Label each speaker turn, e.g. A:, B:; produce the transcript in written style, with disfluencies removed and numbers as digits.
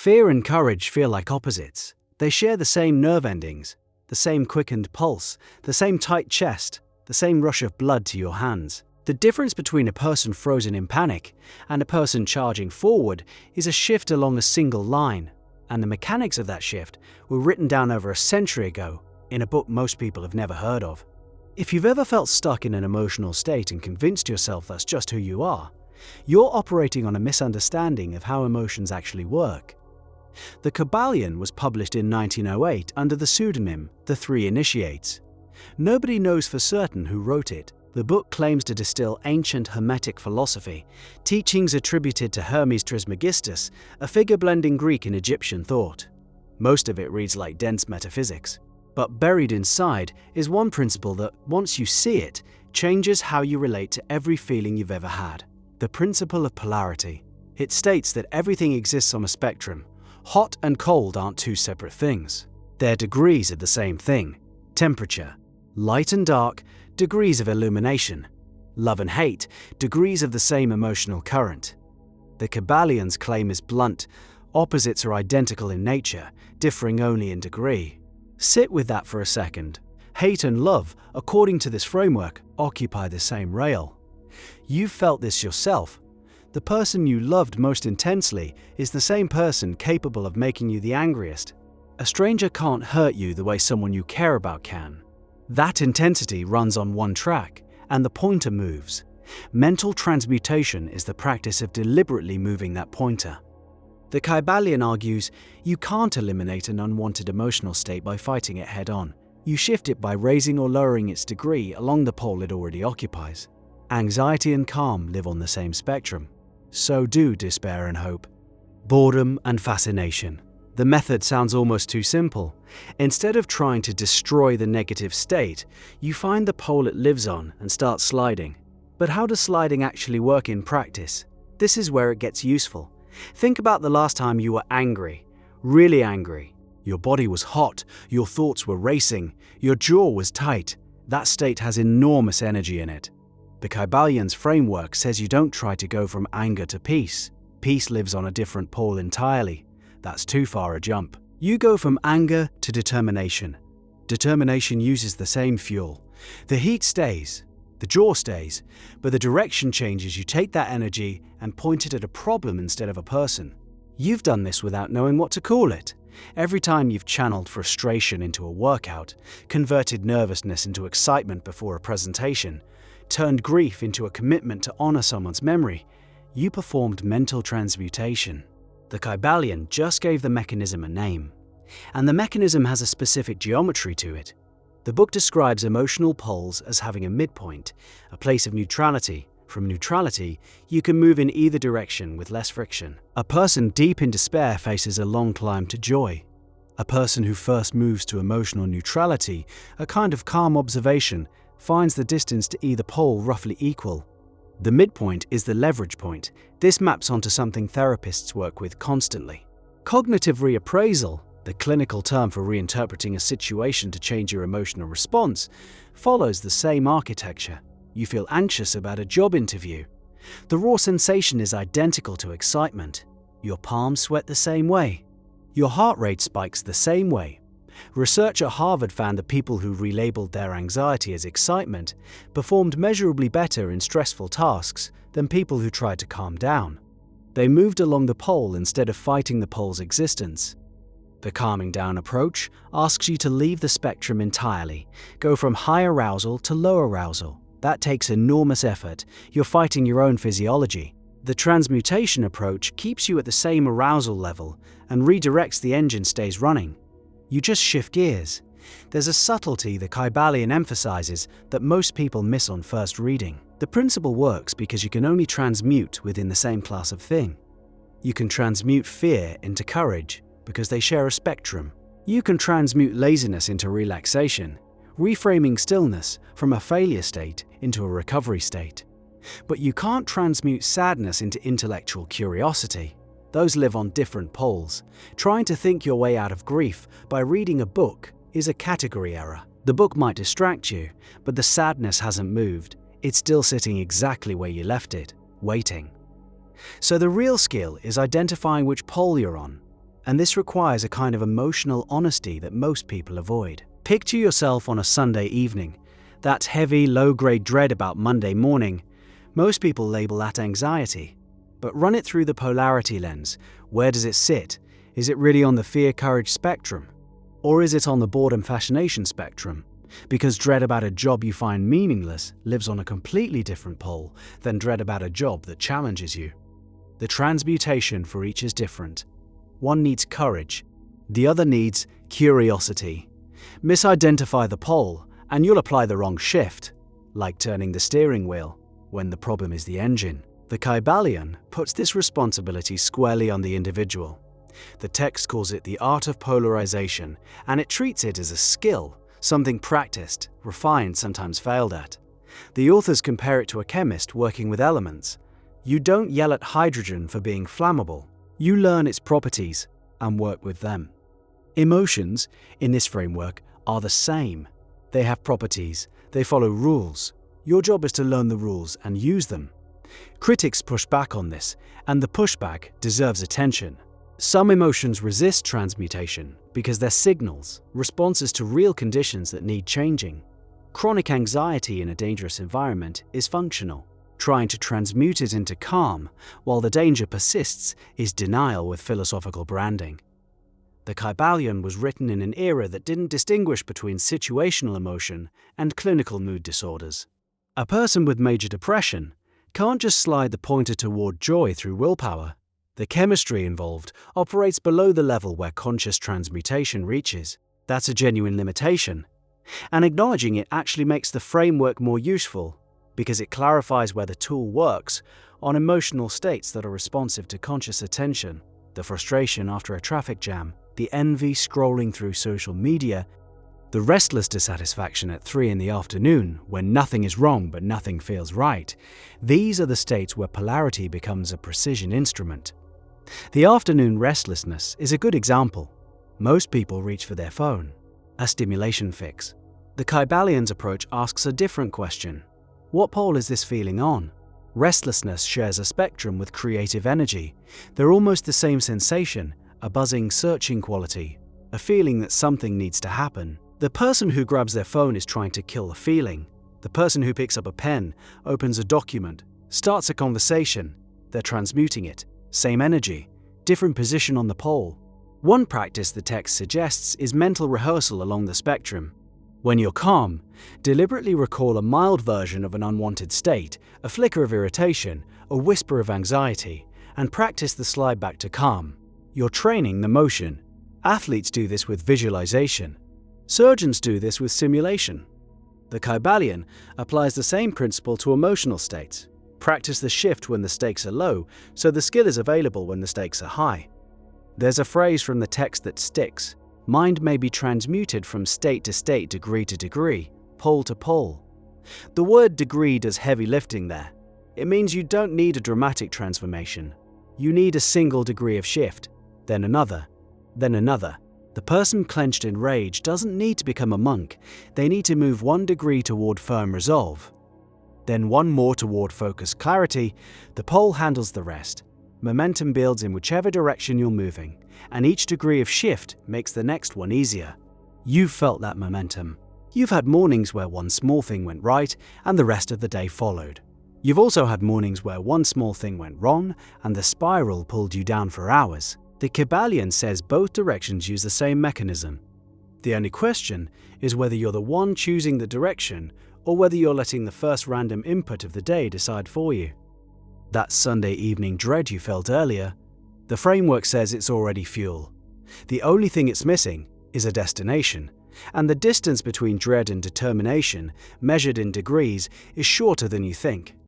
A: Fear and courage feel like opposites. They share the same nerve endings, the same quickened pulse, the same tight chest, the same rush of blood to your hands. The difference between a person frozen in panic and a person charging forward is a shift along a single line, and the mechanics of that shift were written down over a century ago in a book most people have never heard of. If you've ever felt stuck in an emotional state and convinced yourself that's just who you are, you're operating on a misunderstanding of how emotions actually work. The Kybalion was published in 1908 under the pseudonym The Three Initiates. Nobody knows for certain who wrote it. The book claims to distill ancient Hermetic philosophy, teachings attributed to Hermes Trismegistus, a figure blending Greek and Egyptian thought. Most of it reads like dense metaphysics. But buried inside is one principle that, once you see it, changes how you relate to every feeling you've ever had. The principle of polarity. It states that everything exists on a spectrum. Hot and cold aren't two separate things. They're degrees of the same thing. Temperature. Light and dark, degrees of illumination. Love and hate, degrees of the same emotional current. The Kybalion's claim is blunt. Opposites are identical in nature, differing only in degree. Sit with that for a second. Hate and love, according to this framework, occupy the same rail. You've felt this yourself. The person you loved most intensely is the same person capable of making you the angriest. A stranger can't hurt you the way someone you care about can. That intensity runs on one track, and the pointer moves. Mental transmutation is the practice of deliberately moving that pointer. The Kybalion argues you can't eliminate an unwanted emotional state by fighting it head-on. You shift it by raising or lowering its degree along the pole it already occupies. Anxiety and calm live on the same spectrum. So do despair and hope. Boredom and fascination. The method sounds almost too simple. Instead of trying to destroy the negative state, you find the pole it lives on and start sliding. But how does sliding actually work in practice? This is where it gets useful. Think about the last time you were angry, really angry. Your body was hot, your thoughts were racing, your jaw was tight. That state has enormous energy in it. The Kybalion's framework says you don't try to go from anger to peace. Peace lives on a different pole entirely. That's too far a jump. You go from anger to determination. Determination uses the same fuel. The heat stays, the jaw stays, but the direction changes. You take that energy and point it at a problem instead of a person. You've done this without knowing what to call it. Every time you've channeled frustration into a workout, converted nervousness into excitement before a presentation, turned grief into a commitment to honor someone's memory, you performed mental transmutation. The Kybalion just gave the mechanism a name, and the mechanism has a specific geometry to it. The book describes emotional poles as having a midpoint, a place of neutrality. From neutrality, you can move in either direction with less friction. A person deep in despair faces a long climb to joy. A person who first moves to emotional neutrality, a kind of calm observation, finds the distance to either pole roughly equal. The midpoint is the leverage point. This maps onto something therapists work with constantly. Cognitive reappraisal, the clinical term for reinterpreting a situation to change your emotional response, follows the same architecture. You feel anxious about a job interview. The raw sensation is identical to excitement. Your palms sweat the same way. Your heart rate spikes the same way. Research at Harvard found that people who relabeled their anxiety as excitement performed measurably better in stressful tasks than people who tried to calm down. They moved along the pole instead of fighting the pole's existence. The calming down approach asks you to leave the spectrum entirely, go from high arousal to low arousal. That takes enormous effort. You're fighting your own physiology. The transmutation approach keeps you at the same arousal level and redirects the engine stays running. You just shift gears. There's a subtlety the Kybalion emphasizes that most people miss on first reading. The principle works because you can only transmute within the same class of thing. You can transmute fear into courage because they share a spectrum. You can transmute laziness into relaxation, reframing stillness from a failure state into a recovery state. But you can't transmute sadness into intellectual curiosity. Those live on different poles. Trying to think your way out of grief by reading a book is a category error. The book might distract you, but the sadness hasn't moved. It's still sitting exactly where you left it, waiting. So the real skill is identifying which pole you're on. and this requires a kind of emotional honesty that most people avoid. Picture yourself on a Sunday evening. That heavy, low-grade dread about Monday morning. Most people label that anxiety. But run it through the polarity lens. Where does it sit? Is it really on the fear-courage spectrum? Or is it on the boredom-fascination spectrum? Because dread about a job you find meaningless lives on a completely different pole than dread about a job that challenges you. The transmutation for each is different. One needs courage, the other needs curiosity. Misidentify the pole, and you'll apply the wrong shift, like turning the steering wheel when the problem is the engine. The Kybalion puts this responsibility squarely on the individual. The text calls it the art of polarization, and it treats it as a skill, something practiced, refined, sometimes failed at. The authors compare it to a chemist working with elements. You don't yell at hydrogen for being flammable. You learn its properties and work with them. Emotions, in this framework, are the same. They have properties, they follow rules. Your job is to learn the rules and use them. Critics push back on this, and the pushback deserves attention. Some emotions resist transmutation because they're signals, responses to real conditions that need changing. Chronic anxiety in a dangerous environment is functional. Trying to transmute it into calm while the danger persists is denial with philosophical branding. The Kybalion was written in an era that didn't distinguish between situational emotion and clinical mood disorders. A person with major depression can't just slide the pointer toward joy through willpower. The chemistry involved operates below the level where conscious transmutation reaches. That's a genuine limitation. And acknowledging it actually makes the framework more useful because it clarifies where the tool works on emotional states that are responsive to conscious attention, the frustration after a traffic jam, the envy scrolling through social media, the restless dissatisfaction at 3 in the afternoon when nothing is wrong but nothing feels right. These are the states where polarity becomes a precision instrument. The afternoon restlessness is a good example. Most people reach for their phone, a stimulation fix. The Kybalion's approach asks a different question. What pole is this feeling on? Restlessness shares a spectrum with creative energy. They're almost the same sensation, a buzzing, searching quality, a feeling that something needs to happen. The person who grabs their phone is trying to kill a feeling. The person who picks up a pen, opens a document, starts a conversation, they're transmuting it. Same energy, different position on the pole. One practice the text suggests is mental rehearsal along the spectrum. When you're calm, deliberately recall a mild version of an unwanted state, a flicker of irritation, a whisper of anxiety, and practice the slide back to calm. You're training the motion. Athletes do this with visualization. Surgeons do this with simulation. The Kybalion applies the same principle to emotional states. Practice the shift when the stakes are low, so the skill is available when the stakes are high. There's a phrase from the text that sticks. Mind may be transmuted from state to state, degree to degree, pole to pole. The word degree does heavy lifting there. It means you don't need a dramatic transformation. You need a single degree of shift, then another, then another. The person clenched in rage doesn't need to become a monk. They need to move 1 degree toward firm resolve. Then 1 more toward focused clarity. The pole handles the rest. Momentum builds in whichever direction you're moving, and each degree of shift makes the next one easier. You've felt that momentum. You've had mornings where 1 small thing went right and the rest of the day followed. You've also had mornings where 1 small thing went wrong and the spiral pulled you down for hours. The Kybalion says both directions use the same mechanism. The only question is whether you're the one choosing the direction or whether you're letting the first random input of the day decide for you. That Sunday evening dread you felt earlier, the framework says it's already fuel. The only thing it's missing is a destination, and the distance between dread and determination, measured in degrees, is shorter than you think.